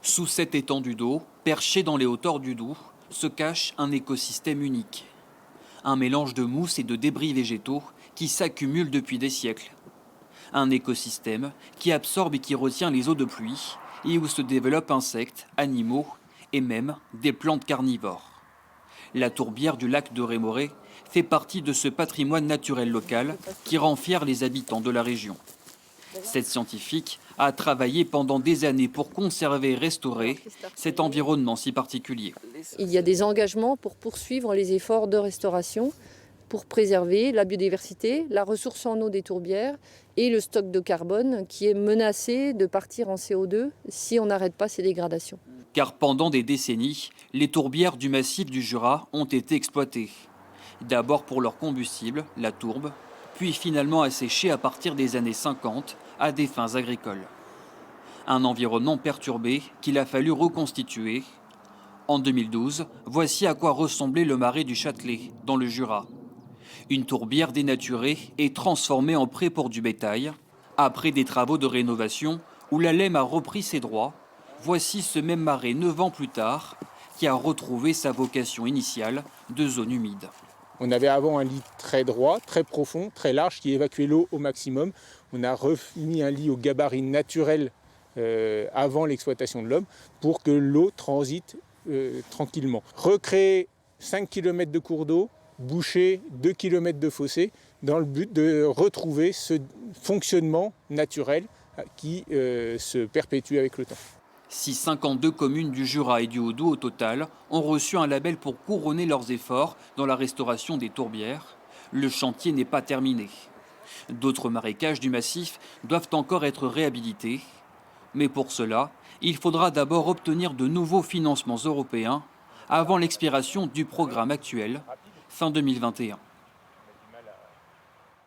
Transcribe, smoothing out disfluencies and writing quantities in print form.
Sous cette étendue d'eau, perché dans les hauteurs du Doubs, se cache un écosystème unique. Un mélange de mousse et de débris végétaux qui s'accumulent depuis des siècles. Un écosystème qui absorbe et qui retient les eaux de pluie et où se développent insectes, animaux et même des plantes carnivores. La tourbière du lac de Rémoré fait partie de ce patrimoine naturel local qui rend fiers les habitants de la région. Cette scientifique a travaillé pendant des années pour conserver et restaurer cet environnement si particulier. Il y a des engagements pour poursuivre les efforts de restauration, pour préserver la biodiversité, la ressource en eau des tourbières et le stock de carbone qui est menacé de partir en CO2 si on n'arrête pas ces dégradations. Car pendant des décennies, les tourbières du massif du Jura ont été exploitées. D'abord pour leur combustible, la tourbe, puis finalement asséchées à partir des années 50 à des fins agricoles. Un environnement perturbé qu'il a fallu reconstituer. En 2012, voici à quoi ressemblait le marais du Châtelet, dans le Jura. Une tourbière dénaturée et transformée en pré pour du bétail. Après des travaux de rénovation où la Lème a repris ses droits, voici ce même marais 9 ans plus tard qui a retrouvé sa vocation initiale de zone humide. On avait avant un lit très droit, très profond, très large qui évacuait l'eau au maximum. On a remis un lit au gabarit naturel avant l'exploitation de l'homme pour que l'eau transite tranquillement. Recréer 5 km de cours d'eau, boucher 2 km de fossé dans le but de retrouver ce fonctionnement naturel qui se perpétue avec le temps. Si 52 communes du Jura et du Haut-Doubs au total ont reçu un label pour couronner leurs efforts dans la restauration des tourbières, le chantier n'est pas terminé. D'autres marécages du massif doivent encore être réhabilités. Mais pour cela, il faudra d'abord obtenir de nouveaux financements européens avant l'expiration du programme actuel, fin 2021.